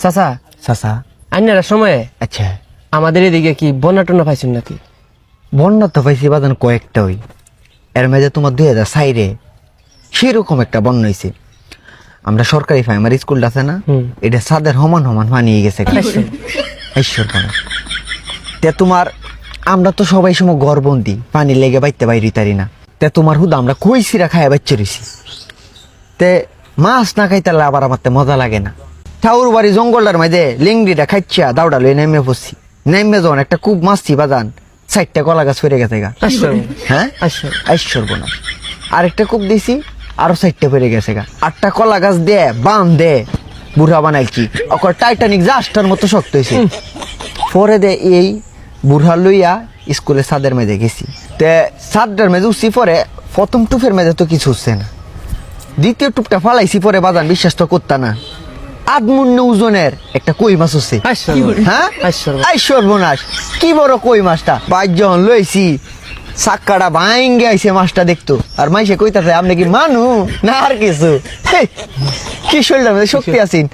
চাচা চাচা আইনার সময়ে আচ্ছা আমাদের এদিকে কি বন্যা টন্যা পাইছেন নাকি? বন্যা তো পাইছি বাদান কয়েকটা ওই এর মাঝে তোমার 2004 সেরকম একটা বন্যা হয়েছে। আমরা সরকারি প্রাইমারি স্কুলটা আছে না, এটা ছাদের সমান সমান মানিয়ে গেছে ঈশ্বর কোন তে তোমার আমরা তো সবাই সময় গড়বন্দি পানি লেগে বাইতে বাইরে তারি না। তে তোমার হুদা আমরা কইছিরা খায় বাচ্চা রইছি। তে মাছ না খাইতালে আবার আমার মজা লাগে না। ঠাউর বাড়ি জঙ্গলটার মাঝে লিংড়িটা খাইছা দাউড়া লই নেমে পড়ছি। নেমে যখন একটা খুব মাছছি বাজান 4টা কলা গাছ ফেরে গেছে গা। হ্যাঁ ঈশ্বর বোনা আরেকটা কূপ দিছি আরো 4টা ফেরে গেছে গা। 8টা কলা গাছ দে বাম দে বুড়া বানাইছি ওকর টাইটানিক জাস্টার মতো শক্ত হয়েছে। পরে দে এই বুড়া লইয়া স্কুলে ছাদের মেঝে গেছি। তে ছাদটার মেঝে উঠছি পরে প্রথম টুপের মেঝে তো কিছু হচ্ছে না, দ্বিতীয় টুপটা ফালাইছি পরে বাজান বিশ্বাস তো করতা না আধমূন্য ওজনের একটা কই মাছ হচ্ছে। হ্যাঁ সর্বনাশ কি বড় কই মাছটা বাইর যখন লইছি চাক্কাটা ভাঙ্গে আইছে মাছটা দেখতো। আর মাইসে কইতাছে আপনি কি মানু না আর কিছু কি শরীরের মধ্যে শক্তি আছেন।